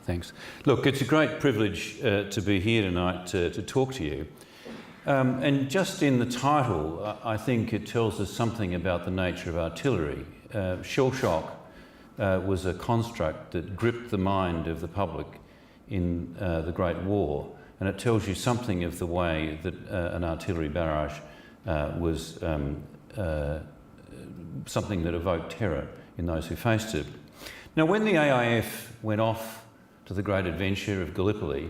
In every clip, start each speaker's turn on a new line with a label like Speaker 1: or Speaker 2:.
Speaker 1: Thanks. Look, it's a great privilege to be here tonight to talk to you. And just in the title, I think it tells us something about the nature of artillery. Shellshock was a construct that gripped the mind of the public in the Great War, and it tells you something of the way that an artillery barrage was something that evoked terror in those who faced it. Now, when the AIF went off to the great adventure of Gallipoli,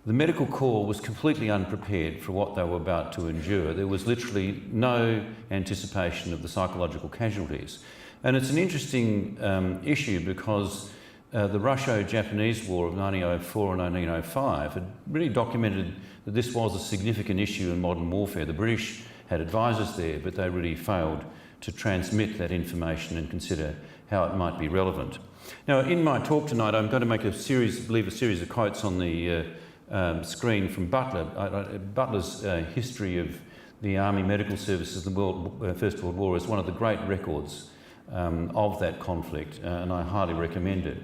Speaker 1: the medical corps was completely unprepared for what they were about to endure. There was literally no anticipation of the psychological casualties. And it's an interesting issue because the Russo-Japanese War of 1904 and 1905 had really documented that this was a significant issue in modern warfare. The British had advisors there, but they really failed to transmit that information and consider how it might be relevant. Now, in my talk tonight, I'm going to make a series of quotes on the screen from Butler. Butler's history of the Army Medical Services in the First World War is one of the great records of that conflict, and I highly recommend it.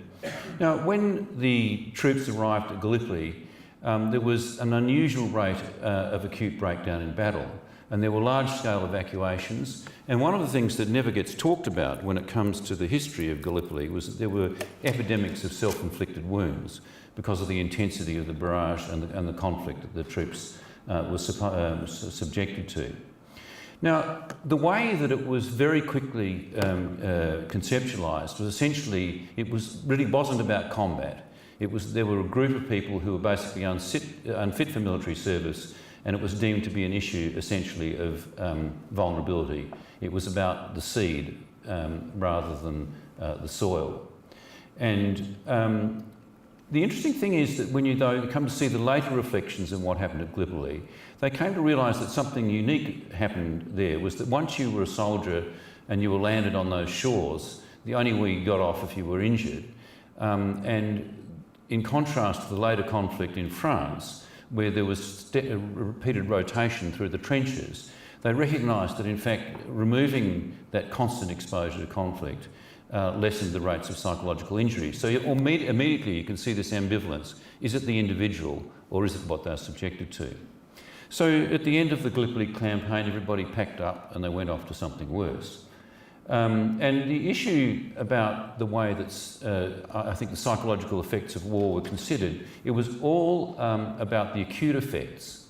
Speaker 1: Now, when the troops arrived at Gallipoli, there was an unusual rate of acute breakdown in battle, and there were large-scale evacuations. And one of the things that never gets talked about when it comes to the history of Gallipoli was that there were epidemics of self-inflicted wounds because of the intensity of the barrage and the conflict that the troops were subjected to. Now, the way that it was very quickly conceptualised was essentially, it really wasn't about combat. There were a group of people who were basically unfit for military service, and it was deemed to be an issue essentially of vulnerability. It was about the seed rather than the soil. And the interesting thing is that when you come to see the later reflections on what happened at Gallipoli, they came to realise that something unique happened there, was that once you were a soldier and you were landed on those shores, the only way you got off if you were injured. And in contrast to the later conflict in France, where there was repeated rotation through the trenches, they recognised that in fact removing that constant exposure to conflict lessened the rates of psychological injury. So immediately you can see this ambivalence. Is it the individual or is it what they're subjected to? So at the end of the Gallipoli campaign, everybody packed up and they went off to something worse. And the issue about the way that I think the psychological effects of war were considered, it was all about the acute effects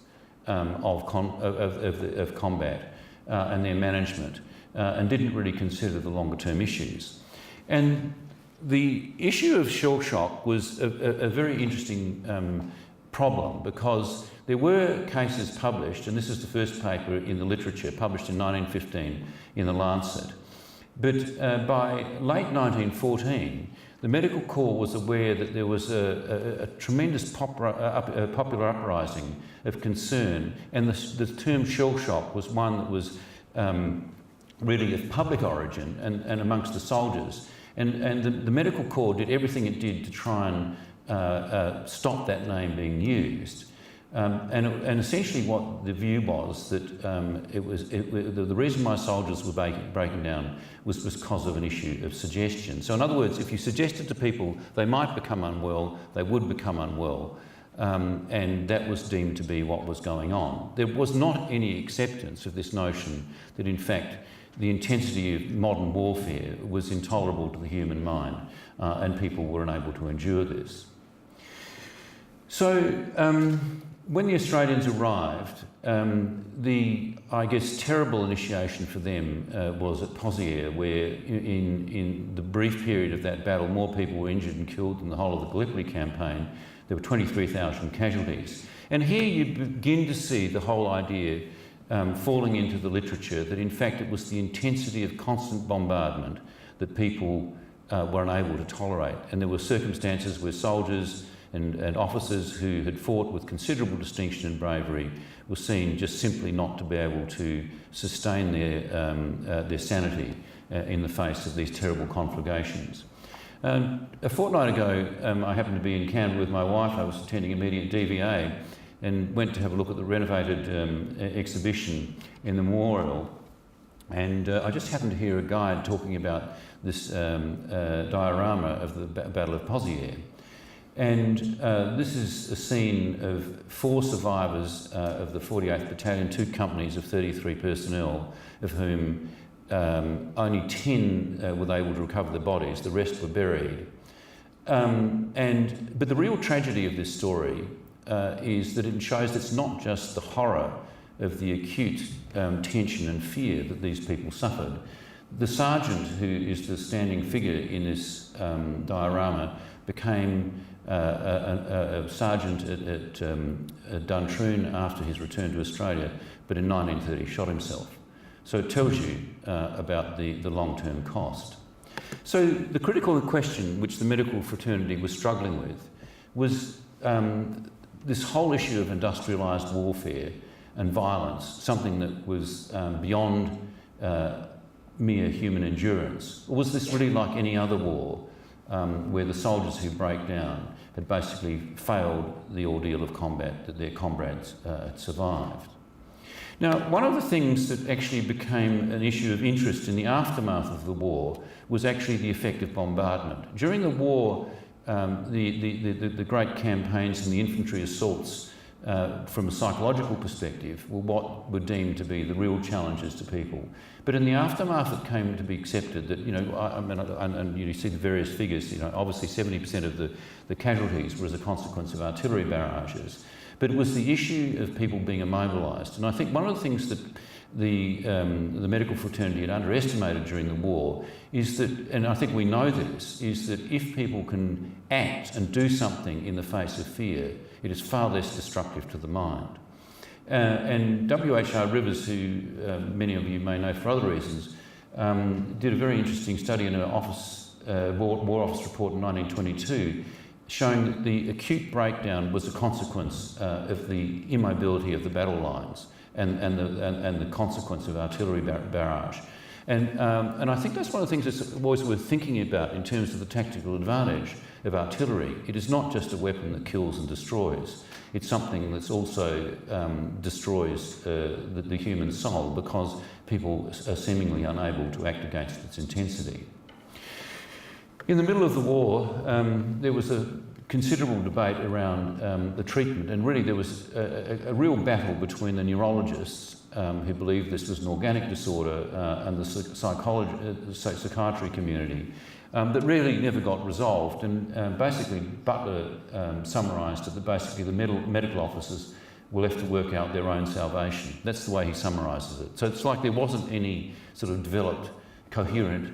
Speaker 1: of combat and their management, and didn't really consider the longer term issues. And the issue of shell shock was a very interesting problem, because there were cases published, and this is the first paper in the literature published in 1915 in the Lancet. But by late 1914, the medical corps was aware that there was a tremendous popular uprising of concern, and the term shell shock was one that was really of public origin and amongst the soldiers. And the medical corps did everything it did to try and stop that name being used. And essentially what the view was that the reason why soldiers were breaking down was because of an issue of suggestion. So in other words, if you suggested to people they might become unwell, they would become unwell, and that was deemed to be what was going on. There was not any acceptance of this notion that in fact the intensity of modern warfare was intolerable to the human mind, and people were unable to endure this. So when the Australians arrived, the, I guess, terrible initiation for them was at Pozières, where in the brief period of that battle, more people were injured and killed than the whole of the Gallipoli campaign. There were 23,000 casualties. And here you begin to see the whole idea falling into the literature that in fact it was the intensity of constant bombardment that people were unable to tolerate. And there were circumstances where soldiers and officers who had fought with considerable distinction and bravery were seen just simply not to be able to sustain their sanity in the face of these terrible conflagrations. A fortnight ago, I happened to be in Canberra with my wife. I was attending a meeting at DVA and went to have a look at the renovated exhibition in the memorial. And I just happened to hear a guide talking about this diorama of the Battle of Pozières. And this is a scene of 4 survivors of the 48th Battalion, 2 companies of 33 personnel, of whom only 10 were able to recover the bodies, the rest were buried. But the real tragedy of this story is that it shows it's not just the horror of the acute tension and fear that these people suffered. The sergeant, who is the standing figure in this diorama, became a sergeant at Duntroon after his return to Australia, but in 1930 shot himself. So it tells you about the long-term cost. So the critical question which the medical fraternity was struggling with was this whole issue of industrialised warfare and violence, something that was beyond mere human endurance. Or was this really like any other war, where the soldiers who break down had basically failed the ordeal of combat that their comrades had survived? Now, one of the things that actually became an issue of interest in the aftermath of the war was actually the effect of bombardment. During the war, the great campaigns and the infantry assaults from a psychological perspective were what were deemed to be the real challenges to people. But in the aftermath, it came to be accepted that, and you see the various figures, obviously 70% of the casualties were as a consequence of artillery barrages. But it was the issue of people being immobilised. And I think one of the things that the medical fraternity had underestimated during the war is that, and I think we know this, is that if people can act and do something in the face of fear, it is far less destructive to the mind. And W.H.R. Rivers, who many of you may know for other reasons, did a very interesting study in an War Office report in 1922, showing that the acute breakdown was a consequence of the immobility of the battle lines and the consequence of artillery barrage. And I think that's one of the things that's always worth thinking about in terms of the tactical advantage of artillery. It is not just a weapon that kills and destroys. It's something that's also destroys the human soul, because people are seemingly unable to act against its intensity. In the middle of the war, there was a considerable debate around the treatment, and really there was a real battle between the neurologists who believed this was an organic disorder and the psychiatry community that really never got resolved. And basically Butler summarised it that basically the medical officers were left to work out their own salvation. That's the way he summarises it. So it's like there wasn't any sort of developed coherent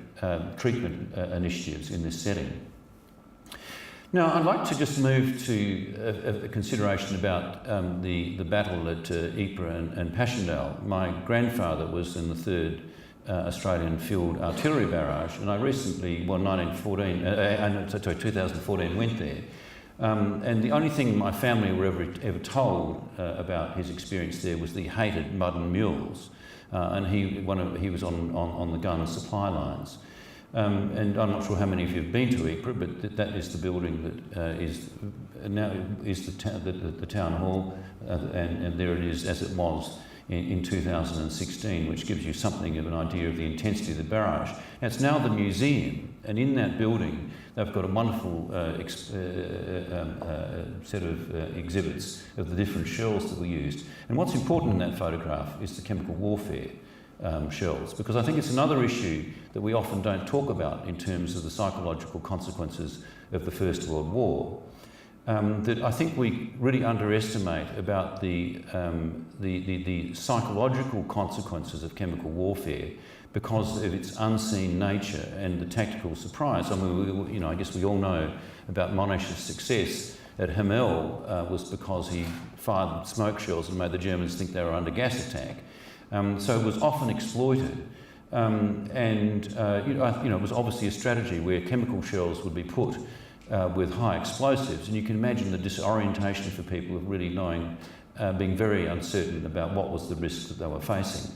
Speaker 1: treatment initiatives in this setting. Now, I'd like to just move to a consideration about the battle at Ypres and Passchendaele. My grandfather was in the 3rd Australian Field Artillery Barrage, and I recently, 2014, went there. And the only thing my family were ever told about his experience there was that he hated mud and mules. And he was on the gun supply lines. And I'm not sure how many of you have been to Ypres, but that is the building that is the town hall, and there it is as it was in 2016, which gives you something of an idea of the intensity of the barrage. Now, it's now the museum, and in that building they've got a wonderful set of exhibits of the different shells that were used. And what's important in that photograph is the chemical warfare shells, because I think it's another issue that we often don't talk about in terms of the psychological consequences of the First World War. That I think we really underestimate about the psychological consequences of chemical warfare because of its unseen nature and the tactical surprise. I mean, I guess we all know about Monash's success at Hamel was because he fired smoke shells and made the Germans think they were under gas attack. So it was often exploited, it was obviously a strategy where chemical shells would be put with high explosives, and you can imagine the disorientation for people of really being very uncertain about what was the risk that they were facing.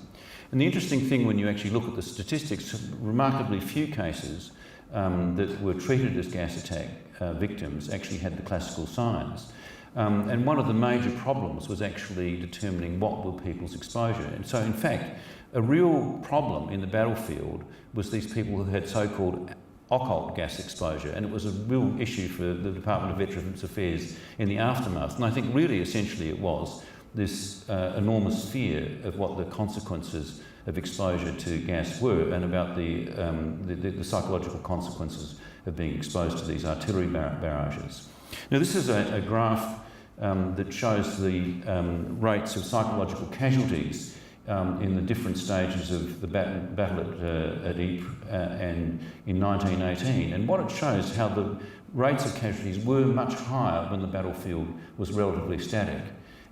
Speaker 1: And the interesting thing when you actually look at the statistics, remarkably few cases that were treated as gas attack victims actually had the classical signs. And one of the major problems was actually determining what were people's exposure. And so, in fact, a real problem in the battlefield was these people who had so-called occult gas exposure, and it was a real issue for the Department of Veterans Affairs in the aftermath. And I think really essentially it was this enormous fear of what the consequences of exposure to gas were, and about the psychological consequences of being exposed to these artillery barrages. Now this is a graph that shows the rates of psychological casualties in the different stages of the battle at Ypres and in 1918. And what it shows how the rates of casualties were much higher when the battlefield was relatively static.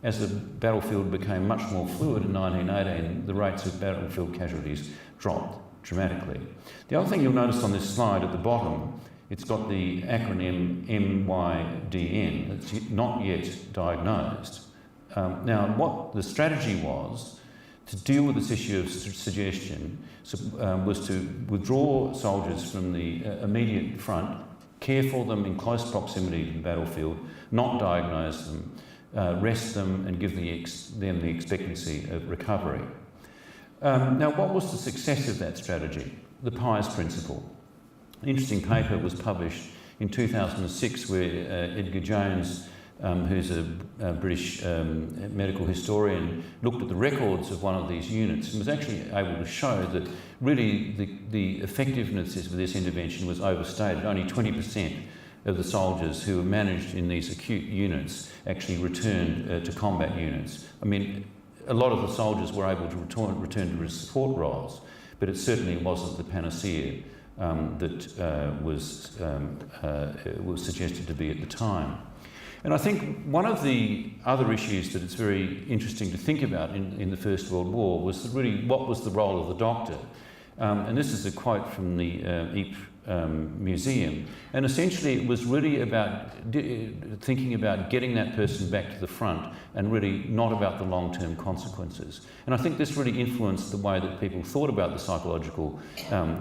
Speaker 1: As the battlefield became much more fluid in 1918, the rates of battlefield casualties dropped dramatically. The other thing you'll notice on this slide at the bottom, it's got the acronym MYDN. It's not yet diagnosed. Now, what the strategy was to deal with this issue of suggestion was to withdraw soldiers from the immediate front, care for them in close proximity to the battlefield, not diagnose them, rest them and give them the expectancy of recovery. Now, what was the success of that strategy? The Pies principle. An interesting paper was published in 2006 where Edgar Jones, who's a British medical historian, looked at the records of one of these units and was actually able to show that really the effectiveness of this intervention was overstated. Only 20% of the soldiers who were managed in these acute units actually returned to combat units. I mean, a lot of the soldiers were able to return to support roles, but it certainly wasn't the panacea that was suggested to be at the time. And I think one of the other issues that it's very interesting to think about in the First World War was really what was the role of the doctor. And this is a quote from the Ypres museum, and essentially it was really about thinking about getting that person back to the front and really not about the long-term consequences. And I think this really influenced the way that people thought about the psychological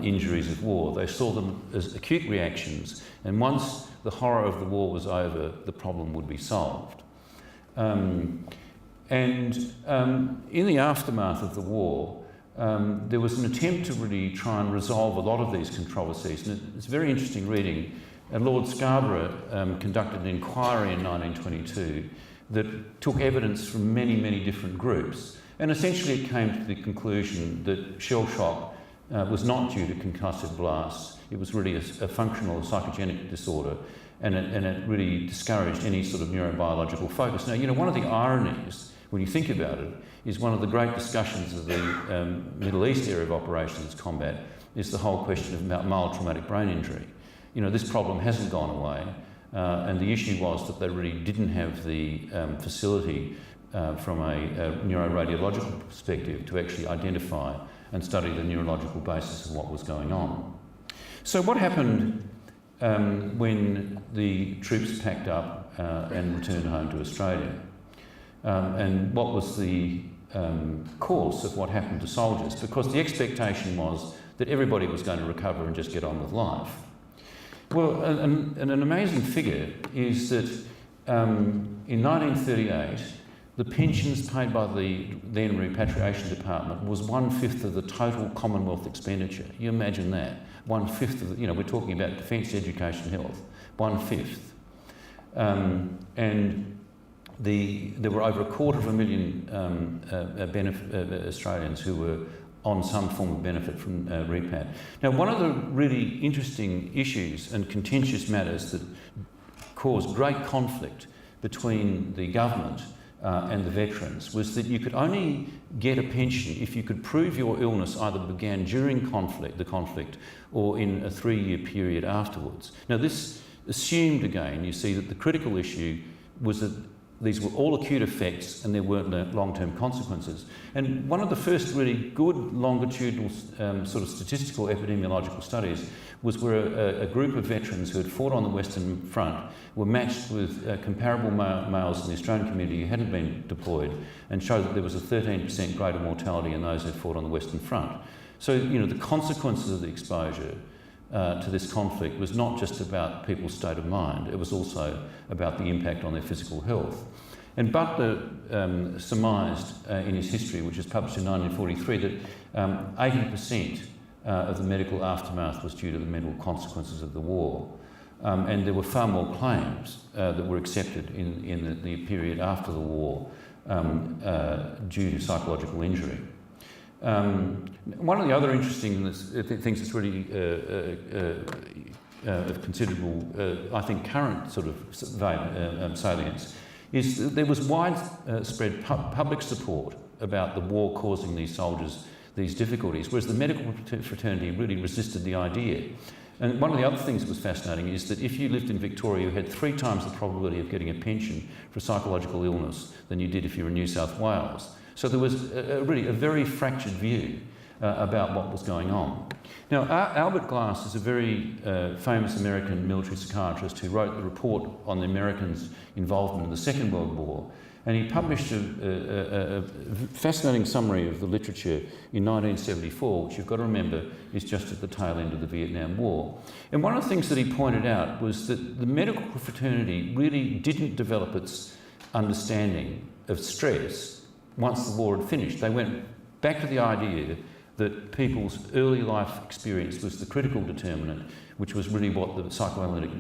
Speaker 1: injuries of war. They saw them as acute reactions, and once the horror of the war was over, the problem would be solved. In the aftermath of the war, there was an attempt to really try and resolve a lot of these controversies, and it's very interesting reading. Lord Scarborough conducted an inquiry in 1922 that took evidence from many, many different groups, and essentially it came to the conclusion that Shellshock was not due to concussive blasts. It was really a functional psychogenic disorder, and it really discouraged any sort of neurobiological focus. Now, you know, one of the ironies, when you think about it, is one of the great discussions of the Middle East area of operations combat is the whole question about mild traumatic brain injury. You know, this problem hasn't gone away, and the issue was that they really didn't have the facility from a neuroradiological perspective to actually identify and study the neurological basis of what was going on. So what happened when the troops packed up and returned home to Australia? And what was the course of what happened to soldiers? Because the expectation was that everybody was going to recover and just get on with life. Well, an amazing figure is that in 1938, the pensions paid by the then Repatriation Department was 1/5 of the total Commonwealth expenditure. You imagine that. 1/5 of the, you know, we're talking about defence, education, health. 1/5. And there were over 250,000 Australians who were on some form of benefit from repat. Now, one of the really interesting issues and contentious matters that caused great conflict between the government and the veterans was that you could only get a pension if you could prove your illness either began during the conflict or in a 3-year period afterwards. Now, this assumed, again, you see that the critical issue was that these were all acute effects and there weren't long-term consequences. And one of the first really good longitudinal sort of statistical epidemiological studies was where a group of veterans who had fought on the Western Front were matched with comparable males in the Australian community who hadn't been deployed, and showed that there was a 13% greater mortality in those who fought on the Western Front. So, you know, the consequences of the exposure to this conflict was not just about people's state of mind, it was also about the impact on their physical health. And Butler surmised in his history, which was published in 1943, that 80% of the medical aftermath was due to the mental consequences of the war. And there were far more claims that were accepted in the period after the war due to psychological injury. One of the other interesting things that's really of considerable, I think, current sort of salience is that there was widespread public support about the war causing these soldiers these difficulties, whereas the medical fraternity really resisted the idea. And one of the other things that was fascinating is that if you lived in Victoria, you had 3 times the probability of getting a pension for psychological illness than you did if you were in New South Wales. So there was really a very fractured view about what was going on. Now, Albert Glass is a very famous American military psychiatrist who wrote the report on the Americans' involvement in the Second World War, and he published a fascinating summary of the literature in 1974, which you've got to remember is just at the tail end of the Vietnam War. And one of the things that he pointed out was that the medical fraternity really didn't develop its understanding of stress once the war had finished. They went back to the idea that people's early life experience was the critical determinant, which was really what the psychoanalytic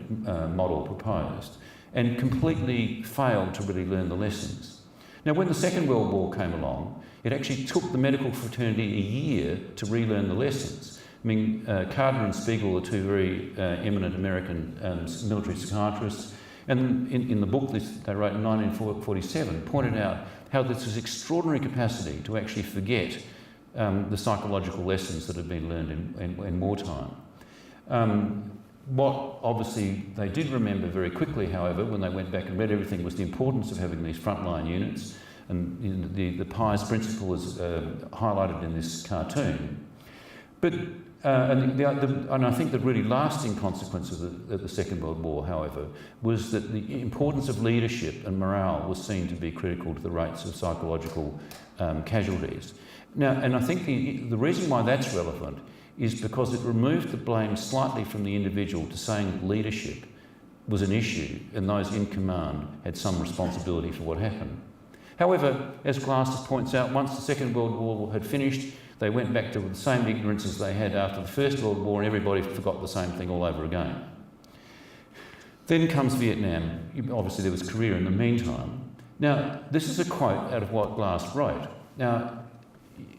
Speaker 1: model proposed, and completely failed to really learn the lessons. Now, when the Second World War came along, it actually took the medical fraternity a year to relearn the lessons. I mean, Carter and Spiegel are 2 very eminent American military psychiatrists, and in the book they wrote in 1947 pointed out how this was extraordinary capacity to actually forget the psychological lessons that had been learned in wartime. What obviously they did remember very quickly, however, when they went back and read everything, was the importance of having these frontline units, and the PIES principle is highlighted in this cartoon. But and I think the really lasting consequence of the Second World War, however, was that the importance of leadership and morale was seen to be critical to the rates of psychological casualties. Now, and I think the reason why that's relevant is because it removed the blame slightly from the individual to saying that leadership was an issue and those in command had some responsibility for what happened. However, as Glass points out, once the Second World War had finished, they went back to the same ignorance as they had after the First World War, and everybody forgot the same thing all over again. Then comes Vietnam. Obviously, there was Korea in the meantime. Now, this is a quote out of what Glass wrote. Now,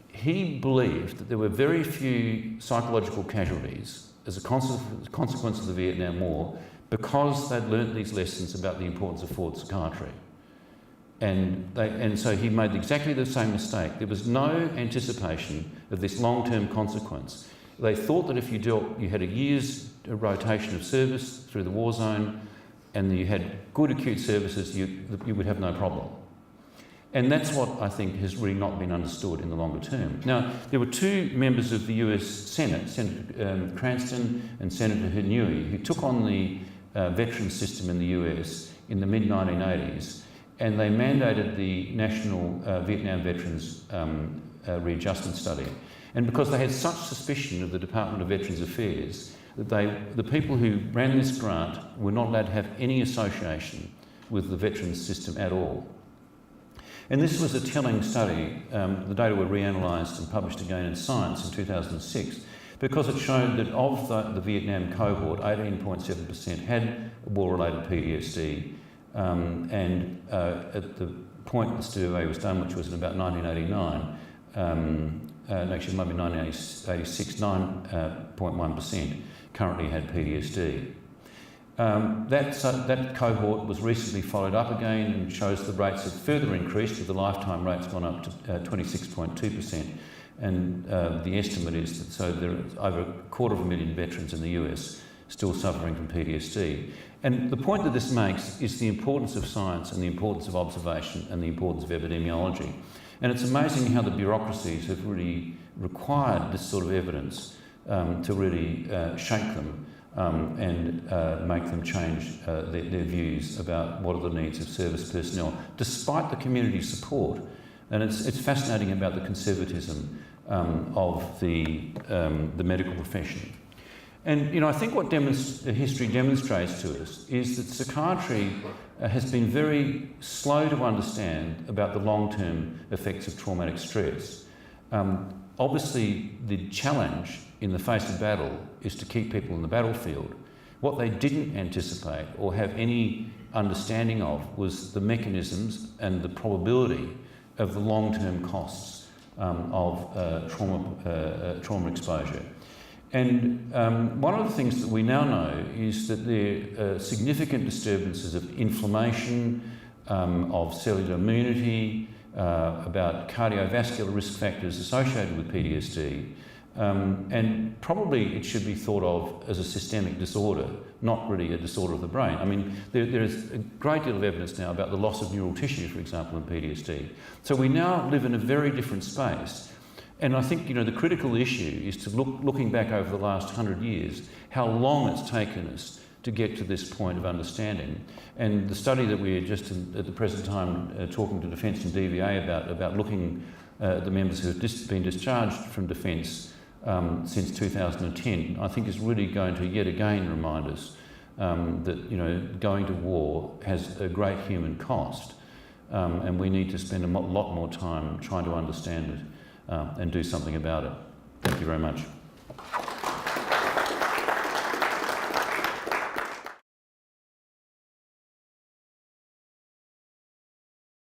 Speaker 1: he believed that there were very few psychological casualties as a consequence of the Vietnam War because they'd learnt these lessons about the importance of forward psychiatry. And so he made exactly the same mistake. There was no anticipation of this long-term consequence. They thought that if you had a year's rotation of service through the war zone and you had good acute services, you would have no problem. And that's what I think has really not been understood in the longer term. Now, there were 2 members of the US Senate, Senator Cranston and Senator Inouye, who took on the veterans system in the US in the mid-1980s, and they mandated the National Vietnam Veterans Readjustment Study. And because they had such suspicion of the Department of Veterans Affairs, that the people who ran this grant were not allowed to have any association with the veterans system at all. And this was a telling study. The data were reanalysed and published again in Science in 2006 because it showed that of the Vietnam cohort, 18.7% had war-related PTSD, and at the point the survey was done, which was in about 1989, actually it might be 1986, 9.1% currently had PTSD. That cohort was recently followed up again and shows the rates have further increased, with the lifetime rates gone up to 26.2%. And the estimate is that there are over 250,000 veterans in the US still suffering from PTSD. And the point that this makes is the importance of science and the importance of observation and the importance of epidemiology. And it's amazing how the bureaucracies have really required this sort of evidence to really shake them and make them change their views about what are the needs of service personnel, despite the community support. And it's fascinating about the conservatism of the medical profession. And I think what history demonstrates to us is that psychiatry has been very slow to understand about the long-term effects of traumatic stress. Obviously, the challenge in the face of battle is to keep people in the battlefield. What they didn't anticipate or have any understanding of was the mechanisms and the probability of the long-term costs of trauma exposure. And one of the things that we now know is that there are significant disturbances of inflammation, of cellular immunity, about cardiovascular risk factors associated with PTSD, and probably it should be thought of as a systemic disorder, not really a disorder of the brain. I mean, there is a great deal of evidence now about the loss of neural tissue, for example, in PTSD. So we now live in a very different space. And I think, the critical issue is to looking back over the last 100 years, how long it's taken us to get to this point of understanding. And the study that we are just at the present time talking to Defence and DVA about looking at the members who have been discharged from Defence since 2010, I think is really going to yet again remind us that going to war has a great human cost, and we need to spend a lot more time trying to understand it and do something about it. Thank you very much.